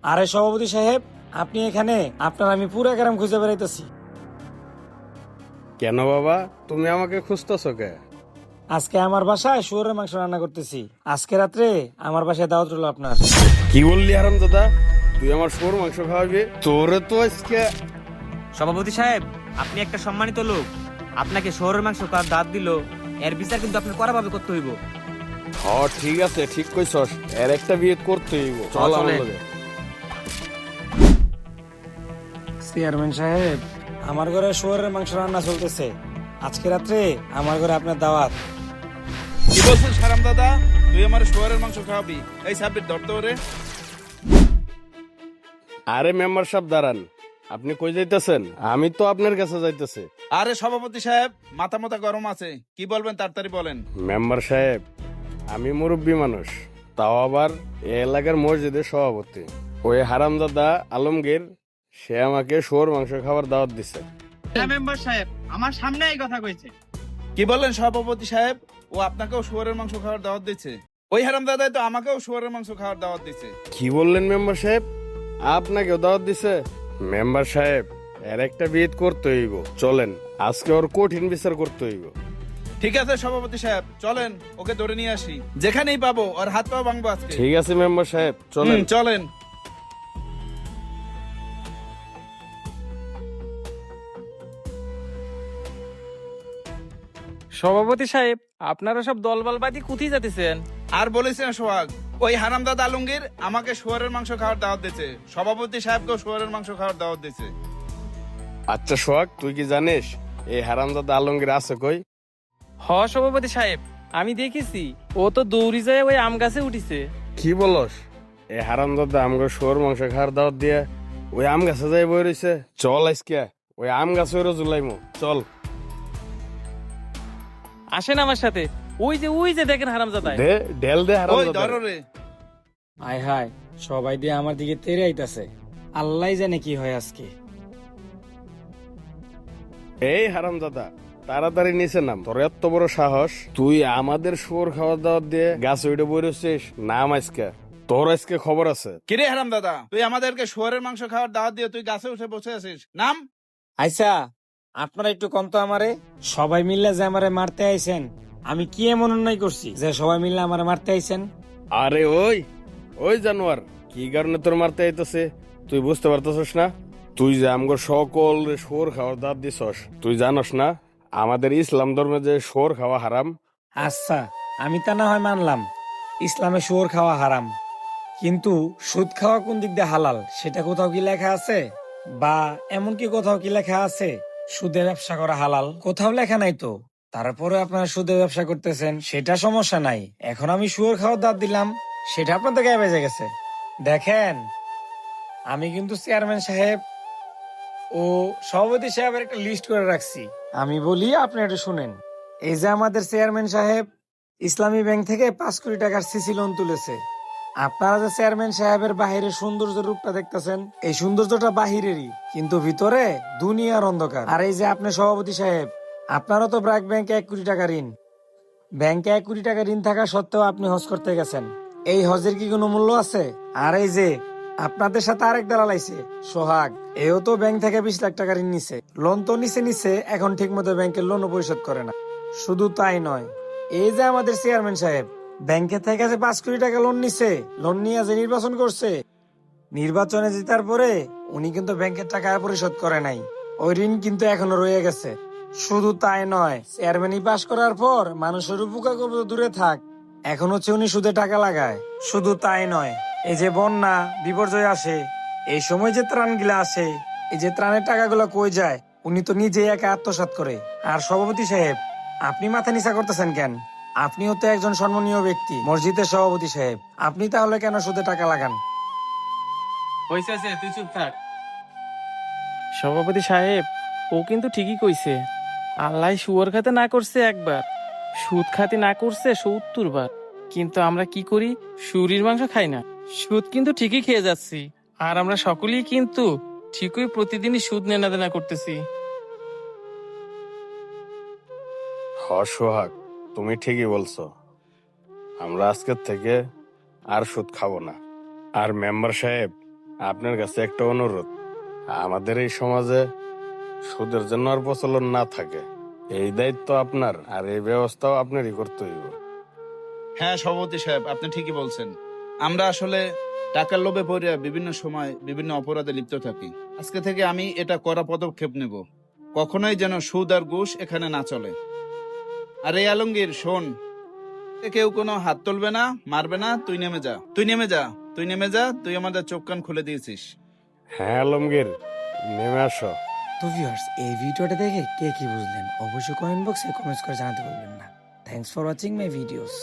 আরে সভাপতি সাহেব, আপনি এখানে? আপনার আমি পুরো গ্রাম খুঁজে বেড়াইতেছি। কেন বাবা, তুমি আমাকে খুঁজতেছো কে? আজকে আমার বাসায় শুয়োরের মাংস রান্না করতেছি। আজকে রাত্রে আমার বাসায় দাওয়াত রইল আপনার। কি বললি হারাম দাদা? তুই আমার শুয়োর মাংস খাওয়াবি? তোরে তো আজকে। সভাপতি সাহেব, আপনি একটা সম্মানিত লোক, আপনাকে শহরের মাংস কার দাঁত দিল, এর বিচার কিন্তু আপনার কড়াভাবে করতে হইব। ঠিক আছে, ঠিক কইছস। এর একটা বিয়ে করতে হইব। চল আমার চলেন। লগে। চেয়ারম্যান সাহেব, আমার ঘরে শুয়োরের মাংস রান্না চলতেছে। আজকে রাত্রে আমার ঘরে আপনার দাওয়াত। কি বলছিস হারাম দাদা? তুই আমার শুয়ারের মাংস খাওয়াবি? এই সাব্বির ধরতে ওরে। আরে মেম্বার সাহেব দাঁড়ান, আপনি কই যাইতেছেন? আমি তো আপনার কাছে যাইতেছি। আরে সভাপতি সাহেব, মাথা মাথা গরম আছে, কি বলবেন তাড়াতাড়ি বলেন। মেম্বার সাহেব, আমি মুরব্বী মানুষ, তাও আবার এ এলাকার মসজিদের সভাপতি। ওই হারামজাদা আলমগীর, সে আমাকে শুয়োর মাংস খাবার দাওয়াত দিছে। মেম্বার সাহেব, আমার সামনে এই কথা কইছে। কি বললেন সভাপতি সাহেব? ও আপনাকেও শুয়ারের মাংস খাওয়ার দাওয়াত দিচ্ছে? ওই হারাম দাদাই তো আমাকেও শুয়ারের মাংস খাওয়ার দাওয়াত দিচ্ছে। কি বললেন মেম্বার সাহেব? আপনাকেও দাওয়াত দিছে? মেম্বার সাহেব, এর একটা বিয়ে করতে হইব। চলেন, আজকে ওর কঠিন বিচার করতে হইব। ঠিক আছে সভাপতি সাহেব, চলেন ওকে ধরে নিয়ে আসি। যেখানেই পাবো ওর হাত পা ভাঙবো আজকে। ঠিক আছে মেম্বার সাহেব, চলেন। চলেন। সভাপতি সাহেব, আপনারা সব দলবল বাদি কোথায় যেতেছেন? আর বলিস না সোহাগ, ওই হারাম দাদা আলমগীর আমাকে শুয়ারের মাংস খাওয়ার দাওয়াত দিচ্ছে। সভাপতি সাহেবকেও শুয়ারের মাংস খাওয়ার দাওয়াত দিচ্ছে। আচ্ছা সোহাগ, তুই কি জানিস এই হারামজাদা আলমগীর আছে কই? সভাপতি সাহেব, আমি দেখেছি ও তো দৌড়ি যায় ওই আম গাছে উঠিছে। কি বলস? এই হারামজাদা আমগো শুয়োর মাংস খাওয়ার দাওয়াত দিয়ে ওই আম গাছে যাই বই রইছে। চল আজকে ওই আম গাছে জুলাইমু, চল। আসেন আমার সাথে। ওই যে দেখেন হারামজাদা। দে ঢেল দে ওই হারামজাদা। ধরো রে। আয় হায়, সবাই দিয়ে আমার দিকে তেরে আইতাছে। আল্লাহ জানে কি হয় আজকে। এই হারামজাদা, তাড়াতাড়ি নিচে নাম। তোর এত বড় সাহস, তুই আমাদের শুয়োর খাওয়ার দাওয়াত দিয়ে গাছে উঠে বই রইছিস? নাম আজকে, তোর আজকে খবর আছে। কিরে হারাম দাদা, তুই আমাদেরকে শুয়ারের মাংস খাওয়ার দাওয়াত দিয়ে তুই গাছে উঠে বসে আছিস? নাম। আচ্ছা, আপনারা একটু কম তো আমারে। সবাই মিললে যে আমারে মারতে আইছেন, আমি কি এমন অন্যায় করছি যে সবাই মিললে আমারে মারতে আইছেন? আরে ওই ওই জানোয়ার, কি কারণে তোর মারতে আইতেছে তুই বুঝতে পারতেছস না? তুই যে আমগো সকল শুয়োর খাওয়ার দাঁত দিছস, তুই জানস না আমাদের ইসলাম ধর্মে যে শুয়োর খাওয়া হারাম? আচ্ছা, আমি তা না হয় মানলাম ইসলামে শুয়োর খাওয়া হারাম, কিন্তু সুদ খাওয়া কোন দিক দিয়ে হালাল সেটা কোথাও কি লেখা আছে? বা এমনকি কোথাও কি লেখা আছে সুদে ব্যবসা করা হালাল? কোথাও লেখা নাই তো। তারপরে আপনারা সুদে ব্যবসা করতেছেন, সেটা সমস্যা নাই। এখন আমি শুয়োর খাওয়ার দাঁত দিলাম, সেটা আপনাদের গায়ে বেজে গেছে। দেখেন, আমি কিন্তু চেয়ারম্যান সাহেব ও সভাপতি সাহেবের একটা লিস্ট করে রাখছি। আমি বলি, আপনি একটু শুনেন। এই যে আমাদের চেয়ারম্যান সাহেব ইসলামী ব্যাংক থেকে 5 কোটি টাকার সিসি লোন তুলেছে। আপনারা যে চেয়ারম্যান সাহেবের বাহিরের সৌন্দর্যের রূপটা দেখতেছেন, এই সৌন্দর্যটা বাহিরেরই, কিন্তু ভিতরে দুনিয়ার অন্ধকার। আর এই যে আপনি সভাপতি সাহেব, আপনারও তো ব্র্যাক ব্যাংকে 1 কোটি টাকা ঋণ। ব্যাংকে 1 কোটি টাকা ঋণ থাকা সত্ত্বেও আপনি হজ করতে গেছেন। এই হজের কি কোনো মূল্য আছে? আর এই যে আপনাদের সাথে আরেক দালাল আইছে সোহাগ, এও তো ব্যাংক থেকে 20 লাখ টাকা ঋণ নিছে। লোন তো নিছে, এখন ঠিক মতো ব্যাংকের লোনও পরিশোধ করে না। শুধু তাই নয়, এই যে আমাদের চেয়ারম্যান সাহেব ব্যাংকে থেকে যে 5 কোটি টাকা লোন নিছে, লোন নিয়ে যে নির্বাচন করছে, নির্বাচনে জেতার পরে উনি কিন্তু ব্যাংকের টাকা আর পরিশোধ করে নাই। ওই ঋণ কিন্তু এখনো রয়ে গেছে। শুধু তাই নয়, চেয়ারম্যানই পাশ করার পর মানুষের উপকার করবে তো দূরে থাক, এখন হচ্ছে উনি সুদে টাকা লাগায়। শুধু তাই নয়, এই যে বন্যা বিপর্যয় আসে, এই সময় যে ত্রাণগুলা আসে, এই যে ত্রাণের টাকাগুলো কই যায়, উনি তো নিজেই একা আত্মসাৎ করে। আর সভাপতি সাহেব, আপনি মাথা নিচা করতেছেন কেন? আপনিও তো একজন সম্মানীয় ব্যক্তি, মসজিদের সভাপতি সাহেব। আপনি তাহলে কেন সুদে টাকা লাগান? হইছে তুই চুপ থাক। সভাপতি সাহেব, ও কিন্তু ঠিকই কইছে। আল্লাহ শুয়োর খাতে না করছে একবার, সুদ খাতে না করছে 70 বার। কিন্তু আমরা কি করি? শুরির মাংস খাই না, সুদ কিন্তু ঠিকই খেয়ে যাচ্ছি। আর আমরা সকলেই কিন্তু ঠিকই প্রতিদিনই সুদ নেনা করতেছি। সোহাগ, তুমি ঠিকই বলছো। আমরা আজকের থেকে আর সুদ খাবো না। আর মেম্বার সাহেব, আপনার কাছে একটা অনুরোধ, আমাদের এই সমাজে সুদের জন্য আর প্রচলন না থাকে, এই দায়িত্ব আপনার, আর এই ব্যবস্থাও আপনারই করতে হইব। হ্যাঁ সভাপতি সাহেব, আপনি ঠিকই বলছেন। আমরা আসলে টাকার লোভে পড়ে বিভিন্ন সময় বিভিন্ন অপরাধে লিপ্ত থাকি। আজকে থেকে আমি এটা কড়া পদক্ষেপ নেব, কখনোই যেন সুদ আর ঘুষ এখানে না চলে। আর এই আলমগীর শোন, কেউ কোনো হাত তুলবে না, মারবে না, তুই নেমে যা, তুই নেমে যা, তুই নেমে যা, তুই আমাদের চোখ কান খুলে দিয়েছিস। হ্যাঁ আলমগীর, নেমে আসো। তো ভিউয়ার্স, এই ভিডিওটা দেখে কে কি বুঝলেন অবশ্যই কমেন্ট বক্সে কমেন্টস করে জানাতে ভুলবেন না। Thanks for watching my videos.